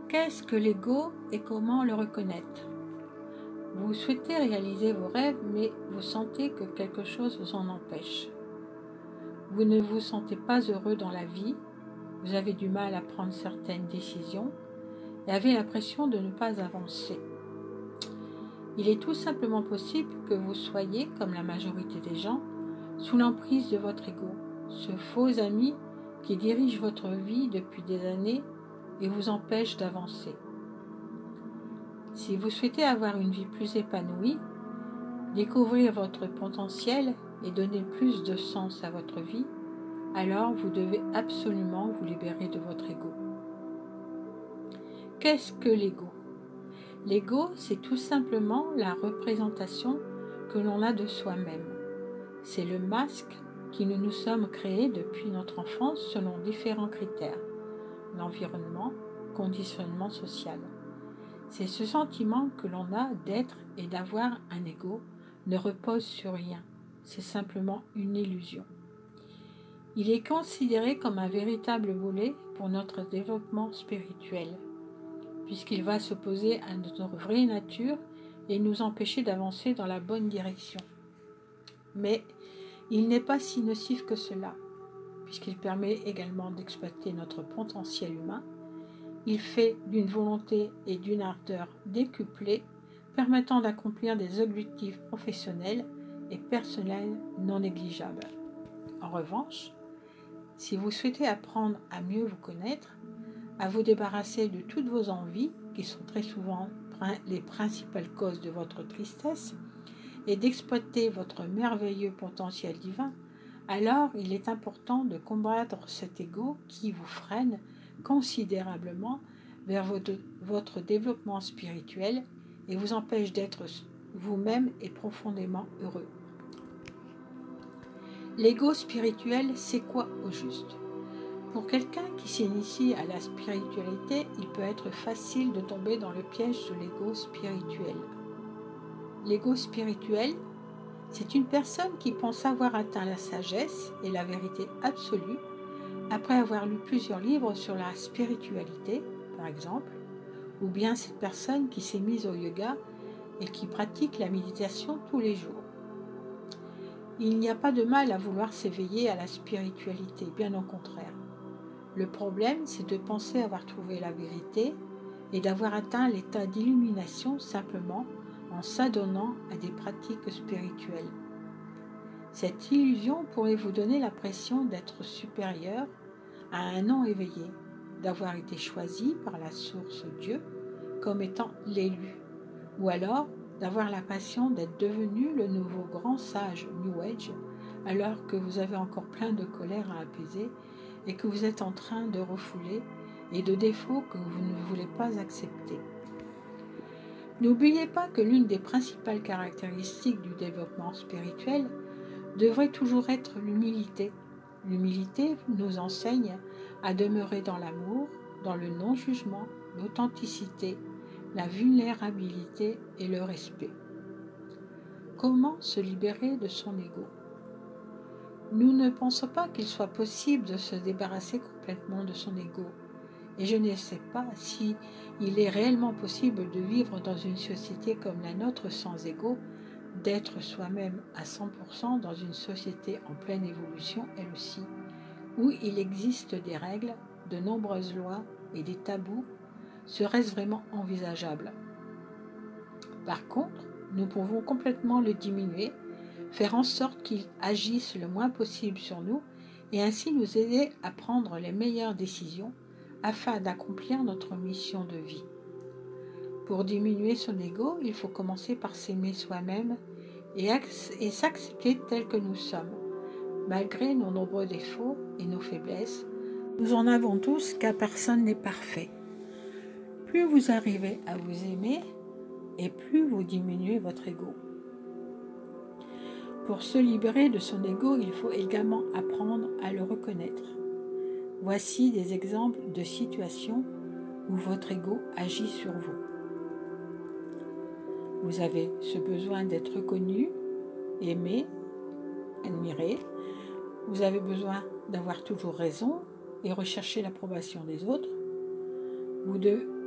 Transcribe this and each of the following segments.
Qu'est-ce que l'ego et comment le reconnaître? Vous souhaitez réaliser vos rêves, mais vous sentez que quelque chose vous en empêche. Vous ne vous sentez pas heureux dans la vie, vous avez du mal à prendre certaines décisions et avez l'impression de ne pas avancer. Il est tout simplement possible que vous soyez, comme la majorité des gens, sous l'emprise de votre ego, ce faux ami qui dirige votre vie depuis des années et vous empêche d'avancer. Si vous souhaitez avoir une vie plus épanouie, découvrir votre potentiel et donner plus de sens à votre vie, alors vous devez absolument vous libérer de votre ego. Qu'est-ce que l'ego? L'ego, c'est tout simplement la représentation que l'on a de soi-même. C'est le masque qui nous sommes créés depuis notre enfance selon différents critères, l'environnement, conditionnement social. C'est ce sentiment que l'on a d'être et d'avoir un ego ne repose sur rien, c'est simplement une illusion. Il est considéré comme un véritable boulet pour notre développement spirituel, puisqu'il va s'opposer à notre vraie nature et nous empêcher d'avancer dans la bonne direction. Mais il n'est pas si nocif que cela, puisqu'il permet également d'exploiter notre potentiel humain. Il fait d'une volonté et d'une ardeur décuplées, permettant d'accomplir des objectifs professionnels et personnels non négligeables. En revanche, si vous souhaitez apprendre à mieux vous connaître, à vous débarrasser de toutes vos envies, qui sont très souvent les principales causes de votre tristesse, et d'exploiter votre merveilleux potentiel divin, alors il est important de combattre cet ego qui vous freine considérablement vers votre développement spirituel et vous empêche d'être vous-même et profondément heureux. L'ego spirituel, c'est quoi au juste? Pour quelqu'un qui s'initie à la spiritualité, il peut être facile de tomber dans le piège de l'ego spirituel. L'ego spirituel, c'est une personne qui pense avoir atteint la sagesse et la vérité absolue après avoir lu plusieurs livres sur la spiritualité, par exemple, ou bien cette personne qui s'est mise au yoga et qui pratique la méditation tous les jours. Il n'y a pas de mal à vouloir s'éveiller à la spiritualité, bien au contraire. Le problème, c'est de penser avoir trouvé la vérité et d'avoir atteint l'état d'illumination simplement en s'adonnant à des pratiques spirituelles. Cette illusion pourrait vous donner l'impression d'être supérieur à un non éveillé, d'avoir été choisi par la source Dieu comme étant l'élu, ou alors d'avoir l'impression d'être devenu le nouveau grand sage New Age alors que vous avez encore plein de colère à apaiser et que vous êtes en train de refouler et de défauts que vous ne voulez pas accepter. N'oubliez pas que l'une des principales caractéristiques du développement spirituel devrait toujours être l'humilité. L'humilité nous enseigne à demeurer dans l'amour, dans le non-jugement, l'authenticité, la vulnérabilité et le respect. Comment se libérer de son ego? Nous ne pensons pas qu'il soit possible de se débarrasser complètement de son ego. Et je ne sais pas si il est réellement possible de vivre dans une société comme la nôtre sans ego, d'être soi-même à 100% dans une société en pleine évolution elle aussi, où il existe des règles, de nombreuses lois et des tabous. Serait-ce vraiment envisageable? Par contre, nous pouvons complètement le diminuer, faire en sorte qu'il agisse le moins possible sur nous et ainsi nous aider à prendre les meilleures décisions afin d'accomplir notre mission de vie. Pour diminuer son ego, il faut commencer par s'aimer soi-même et s'accepter tel que nous sommes. Malgré nos nombreux défauts et nos faiblesses, nous en avons tous car personne n'est parfait. Plus vous arrivez à vous aimer et plus vous diminuez votre ego. Pour se libérer de son ego, il faut également apprendre à le reconnaître. Voici des exemples de situations où votre ego agit sur vous. Vous avez ce besoin d'être reconnu, aimé, admiré. Vous avez besoin d'avoir toujours raison et rechercher l'approbation des autres.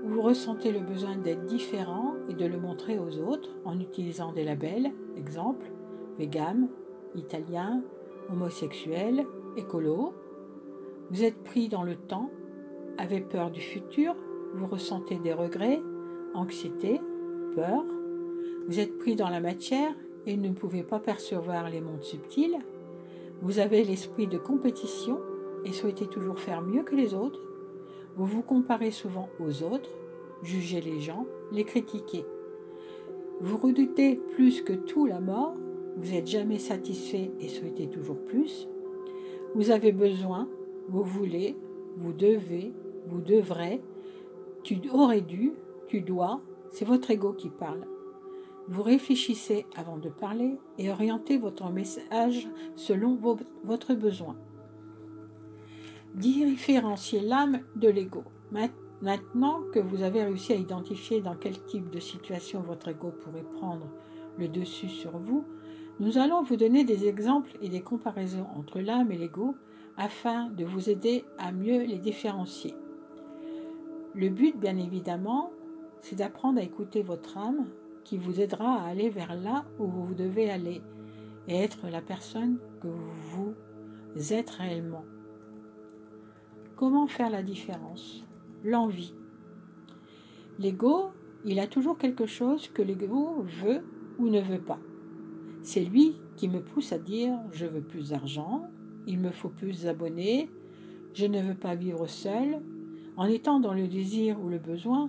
Vous ressentez le besoin d'être différent et de le montrer aux autres en utilisant des labels, exemple, vegan, italien, homosexuel, écolo. Vous êtes pris dans le temps, avez peur du futur, vous ressentez des regrets, anxiété, peur. Vous êtes pris dans la matière et ne pouvez pas percevoir les mondes subtils. Vous avez l'esprit de compétition et souhaitez toujours faire mieux que les autres. Vous vous comparez souvent aux autres, jugez les gens, les critiquez. Vous redoutez plus que tout la mort, vous n'êtes jamais satisfait et souhaitez toujours plus. Vous avez besoin, vous voulez, vous devez, vous devrez, tu aurais dû, tu dois, c'est votre ego qui parle. Vous réfléchissez avant de parler et orientez votre message selon votre besoin. Différenciez l'âme de l'ego. Maintenant que vous avez réussi à identifier dans quel type de situation votre ego pourrait prendre le dessus sur vous, nous allons vous donner des exemples et des comparaisons entre l'âme et l'ego afin de vous aider à mieux les différencier. Le but, bien évidemment, c'est d'apprendre à écouter votre âme qui vous aidera à aller vers là où vous devez aller et être la personne que vous êtes réellement. Comment faire la différence ? L'envie. L'ego, il a toujours quelque chose que l'ego veut ou ne veut pas. C'est lui qui me pousse à dire « je veux plus d'argent »,« il me faut plus d'abonnés »,« je ne veux pas vivre seul ». En étant dans le désir ou le besoin,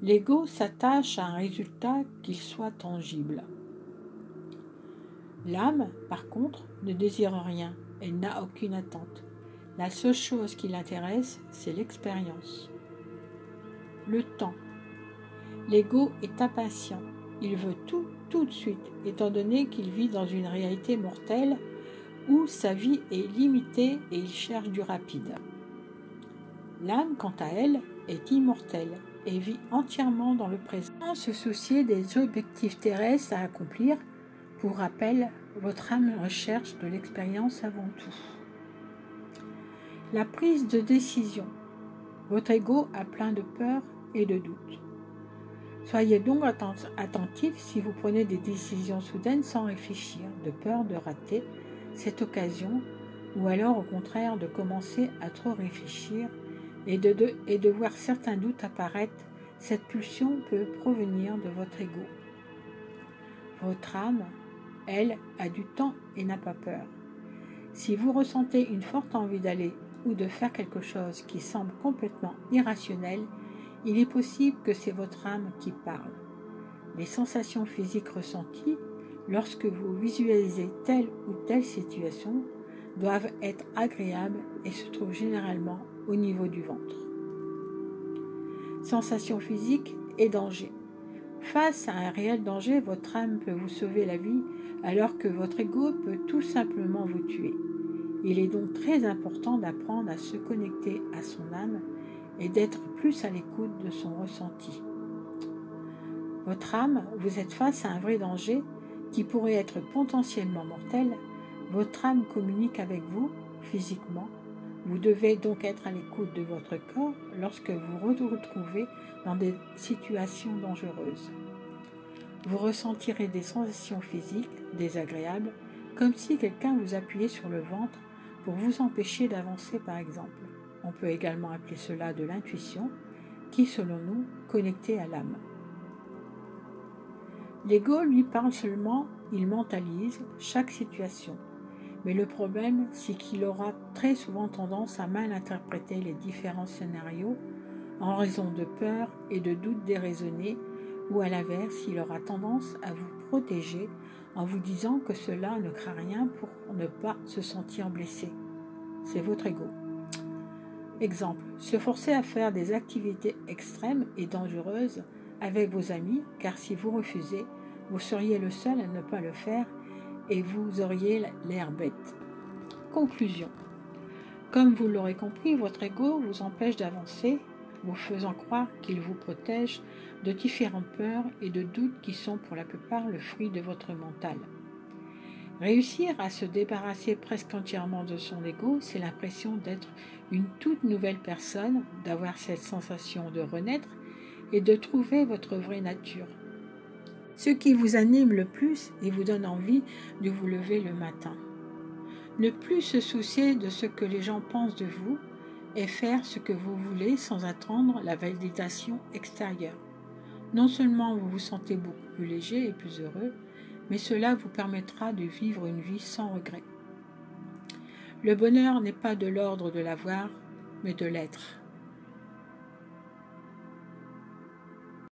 l'ego s'attache à un résultat qu'il soit tangible. L'âme, par contre, ne désire rien, elle n'a aucune attente. La seule chose qui l'intéresse, c'est l'expérience. Le temps. L'ego est impatient, il veut tout de suite, étant donné qu'il vit dans une réalité mortelle où sa vie est limitée et il cherche du rapide. L'âme, quant à elle, est immortelle et vit entièrement dans le présent, sans se soucier des objectifs terrestres à accomplir. Pour rappel, votre âme recherche de l'expérience avant tout. La prise de décision. Votre ego a plein de peur et de doutes. Soyez donc attentif si vous prenez des décisions soudaines sans réfléchir, de peur de rater cette occasion, ou alors au contraire de commencer à trop réfléchir et de voir certains doutes apparaître. Cette pulsion peut provenir de votre ego. Votre âme, elle, a du temps et n'a pas peur. Si vous ressentez une forte envie d'aller ou de faire quelque chose qui semble complètement irrationnel, il est possible que c'est votre âme qui parle. Les sensations physiques ressenties lorsque vous visualisez telle ou telle situation doivent être agréables et se trouvent généralement au niveau du ventre. Sensations physiques et danger. Face à un réel danger, votre âme peut vous sauver la vie alors que votre ego peut tout simplement vous tuer. Il est donc très important d'apprendre à se connecter à son âme et d'être plus à l'écoute de son ressenti. Votre âme, vous êtes face à un vrai danger qui pourrait être potentiellement mortel. Votre âme communique avec vous physiquement. Vous devez donc être à l'écoute de votre corps lorsque vous vous retrouvez dans des situations dangereuses. Vous ressentirez des sensations physiques désagréables, comme si quelqu'un vous appuyait sur le ventre pour vous empêcher d'avancer par exemple. On peut également appeler cela de l'intuition, qui selon nous, connectée à l'âme. L'ego lui parle seulement, il mentalise chaque situation. Mais le problème, c'est qu'il aura très souvent tendance à mal interpréter les différents scénarios en raison de peur et de doutes déraisonnés, ou à l'inverse, il aura tendance à vous protéger en vous disant que cela ne craint rien pour ne pas se sentir blessé. C'est votre ego. Exemple, se forcer à faire des activités extrêmes et dangereuses avec vos amis, car si vous refusez, vous seriez le seul à ne pas le faire et vous auriez l'air bête. Conclusion. Comme vous l'aurez compris, votre ego vous empêche d'avancer, vous faisant croire qu'il vous protège de différentes peurs et de doutes qui sont pour la plupart le fruit de votre mental. Réussir à se débarrasser presque entièrement de son ego, c'est l'impression d'être une toute nouvelle personne, d'avoir cette sensation de renaître, et de trouver votre vraie nature. Ce qui vous anime le plus et vous donne envie de vous lever le matin. Ne plus se soucier de ce que les gens pensent de vous et faire ce que vous voulez sans attendre la validation extérieure. Non seulement vous vous sentez beaucoup plus léger et plus heureux, mais cela vous permettra de vivre une vie sans regret. Le bonheur n'est pas de l'ordre de l'avoir, mais de l'être.